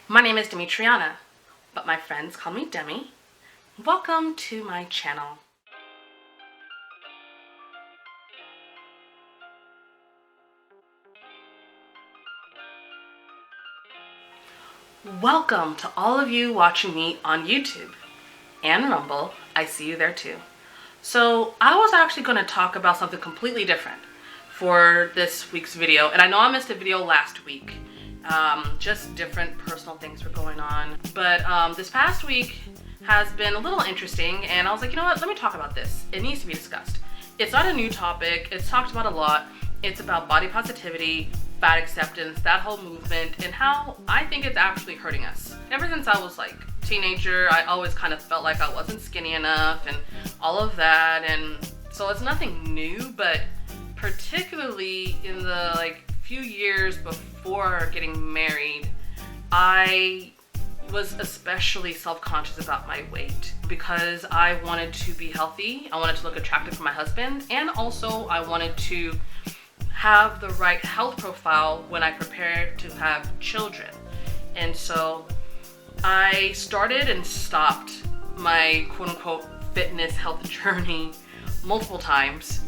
My name is Demetriana, but my friends call me Demi. Welcome to my channel. Welcome to all of you watching me on YouTube and Rumble. I see you there too. So I was actually going to talk about something completely different for this week's video. And I know I missed a video last week. Just different personal things were going on. But this past week has been a little interesting, and I was like, you know what, let me talk about this. It needs to be discussed. It's not a new topic. It's talked about a lot. It's about body positivity, fat acceptance, that whole movement, and how I think it's actually hurting us. Ever since I was like a teenager, I always kind of felt like I wasn't skinny enough and all of that. And so it's nothing new, but particularly in the few years before getting married, I was especially self-conscious about my weight because I wanted to be healthy. I wanted to look attractive for my husband, and also I wanted to have the right health profile when I prepare to have children. And so I started and stopped my quote-unquote fitness health journey multiple times.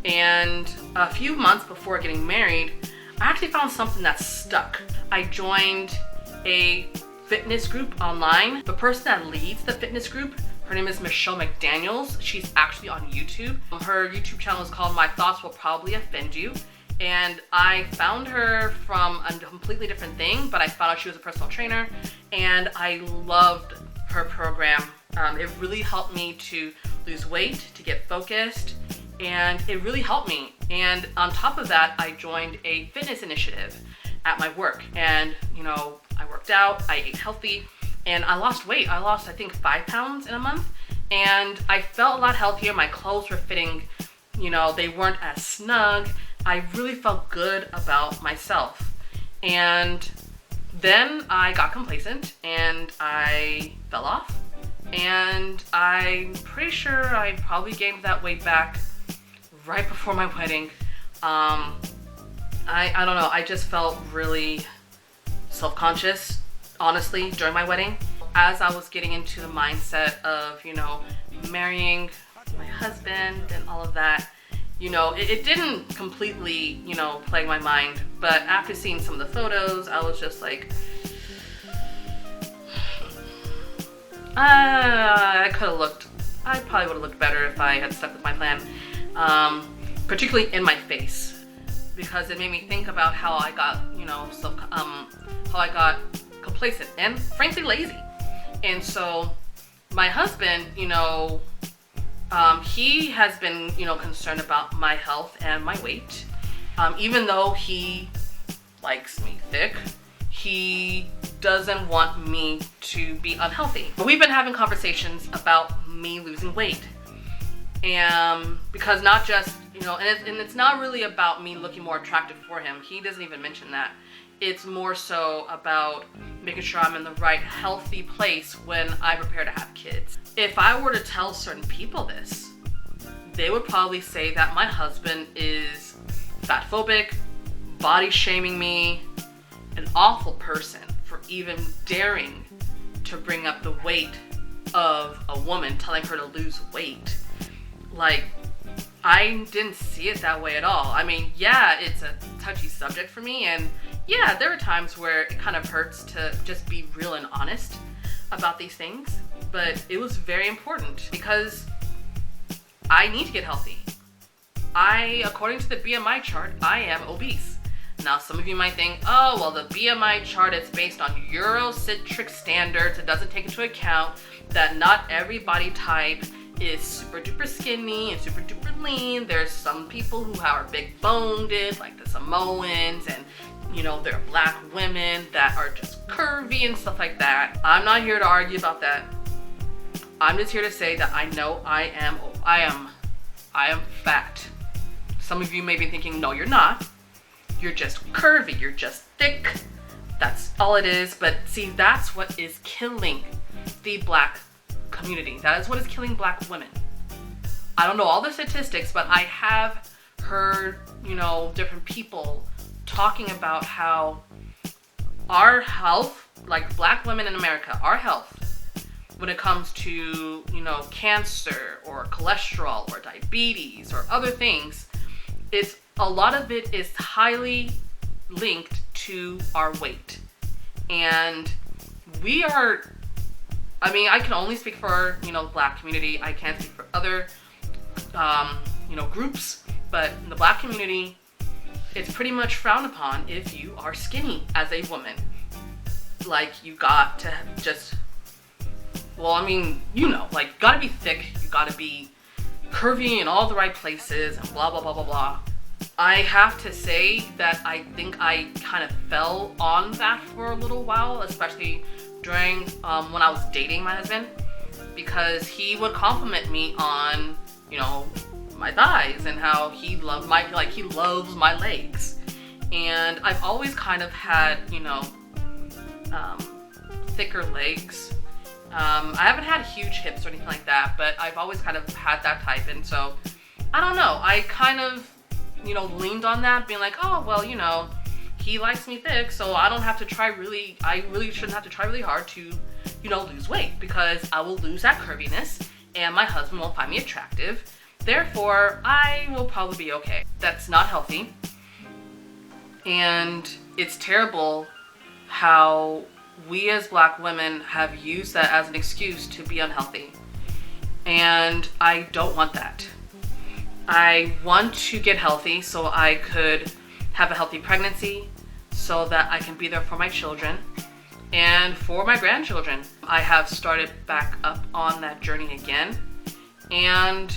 And a few months before getting married, I actually found something that stuck. I joined a fitness group online. The person that leads the fitness group, her name is McDaniel. She's actually on YouTube. Her YouTube channel is called My Thoughts Will Probably Offend You. And I found her from a completely different thing, but I found out she was a personal trainer, and I loved her program. It really helped me to lose weight, to get focused, and it really helped me. And on top of that, I joined a fitness initiative at my work. And, I worked out, I ate healthy, and I lost weight. I lost, I think, 5 pounds in a month. And I felt a lot healthier. My clothes were fitting, they weren't as snug. I really felt good about myself. And then I got complacent and I fell off. And I'm pretty sure I probably gained that weight back right before my wedding. I don't know, I just felt really self-conscious, honestly, during my wedding. As I was getting into the mindset of, marrying my husband and all of that, it didn't completely, plague my mind. But after seeing some of the photos, I was just like, I probably would have looked better if I had stuck with my plan. Particularly in my face, because it made me think about how I got, how I got complacent and frankly lazy. And so my husband, he has been, concerned about my health and my weight. Even though he likes me thick, he doesn't want me to be unhealthy. We've been having conversations about me losing weight. And because not just, and it's not really about me looking more attractive for him. He doesn't even mention that. It's more so about making sure I'm in the right healthy place when I prepare to have kids. If I were to tell certain people this, they would probably say that my husband is fat phobic, body shaming me, an awful person for even daring to bring up the weight of a woman, telling her to lose weight. I didn't see it that way at all. I mean, yeah, it's a touchy subject for me, and yeah, there are times where it kind of hurts to just be real and honest about these things, but it was very important because I need to get healthy. According to the BMI chart, I am obese. Now, some of you might think, oh, well, the BMI chart is based on Eurocentric standards. It doesn't take into account that not every body type is super duper skinny and super duper lean. There's some people who are big boned, like the Samoans, and there are black women that are just curvy and stuff like that. I'm not here to argue about that. I'm just here to say that I know I am fat. Some of you may be thinking, no, you're not. You're just curvy, you're just thick. That's all it is. But see, that's what is killing the black community. That is what is killing black women. I don't know all the statistics, but I have heard, different people talking about how our health, like Black women in America, our health, when it comes to, you know, cancer or cholesterol or diabetes or other things, a lot of it is highly linked to our weight. And we are, I mean, I can only speak for, you know, Black community. I can't speak for other, you know, groups, but in the Black community, it's pretty much frowned upon if you are skinny as a woman. Like, you got to just, well, I mean, you know, like, you gotta be thick, you gotta be curvy in all the right places, and blah, blah, blah, blah, blah. I have to say that I think I kind of fell on that for a little while, especially during when I was dating my husband, because he would compliment me on, you know, my thighs and how he loved he loves my legs. And I've always kind of had, you know, thicker legs. I haven't had huge hips or anything like that, but I've always kind of had that type. And so, I don't know, I kind of, you know, leaned on that, being like, oh, well, you know, he likes me thick, so I don't have to try I really shouldn't have to try really hard to, you know, lose weight, because I will lose that curviness and my husband won't find me attractive. Therefore, I will probably be okay. That's not healthy. And it's terrible how we as Black women have used that as an excuse to be unhealthy. And I don't want that. I want to get healthy so I could have a healthy pregnancy, so that I can be there for my children and for my grandchildren. I have started back up on that journey again, and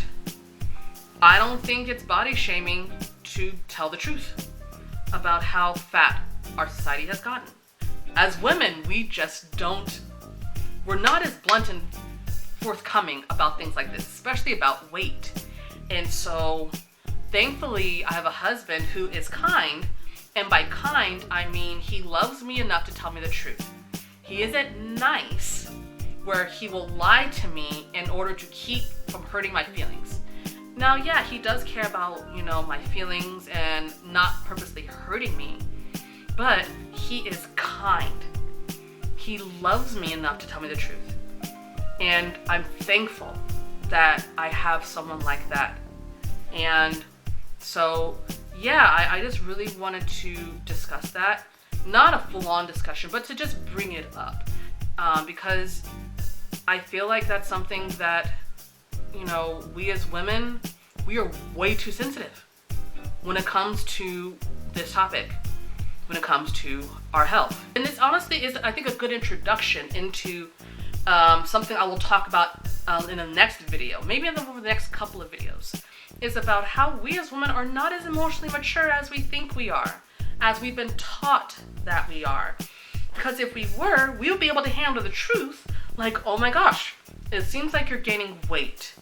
I don't think it's body shaming to tell the truth about how fat our society has gotten. As women, we're not as blunt and forthcoming about things like this, especially about weight. And so, thankfully, I have a husband who is kind, and by kind, I mean he loves me enough to tell me the truth. He isn't nice, where he will lie to me in order to keep from hurting my feelings. Now, yeah, he does care about, you know, my feelings and not purposely hurting me, but he is kind. He loves me enough to tell me the truth. And I'm thankful that I have someone like that. And so, yeah, I just really wanted to discuss that. Not a full-on discussion, but to just bring it up. Because I feel like that's something that, you know, we as women, we are way too sensitive when it comes to this topic, when it comes to our health. And this honestly is, I think, a good introduction into something I will talk about in the next video, maybe over the next couple of videos, is about how we as women are not as emotionally mature as we think we are, as we've been taught that we are. Because if we were, we would be able to handle the truth, like, oh my gosh, it seems like you're gaining weight.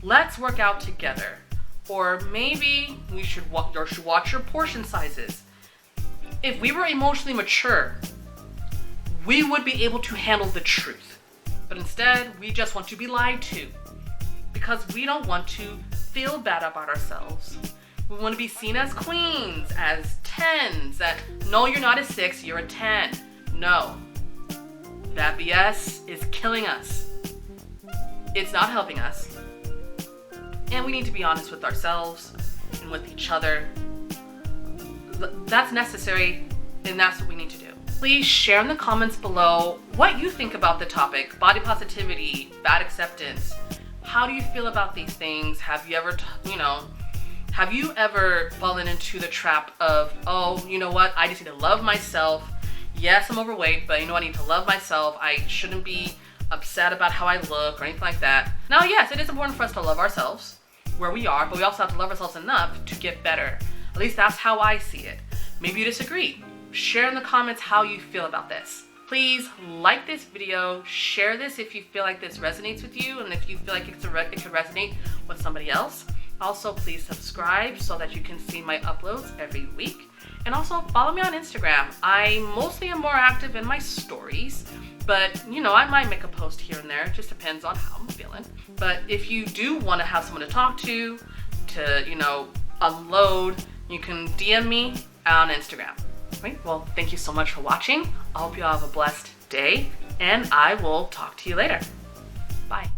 Let's work out together. Or maybe we should watch your portion sizes. If we were emotionally mature, we would be able to handle the truth. But instead, we just want to be lied to, because we don't want to feel bad about ourselves. We want to be seen as queens, as 10s, that no, you're not a 6, you're a 10. No, that BS is killing us. It's not helping us. And we need to be honest with ourselves and with each other. That's necessary, and that's what we need to do. Please share in the comments below what you think about the topic, body positivity, fat acceptance. How do you feel about these things? Have you ever, have you ever fallen into the trap of, oh, you know what? I just need to love myself. Yes, I'm overweight, but you know, I need to love myself. I shouldn't be upset about how I look or anything like that. Now, yes, it is important for us to love ourselves where we are, but we also have to love ourselves enough to get better. At least that's how I see it. Maybe you disagree. Share in the comments how you feel about this. Please like this video, share this if you feel like this resonates with you, and if you feel like it could resonate with somebody else. Also, please subscribe so that you can see my uploads every week. And also follow me on Instagram. I mostly am more active in my stories, but I might make a post here and there. It just depends on how I'm feeling. But if you do want to have someone to talk to unload, you can DM me on Instagram. Right, well, thank you so much for watching. I hope you all have a blessed day, and I will talk to you later. Bye.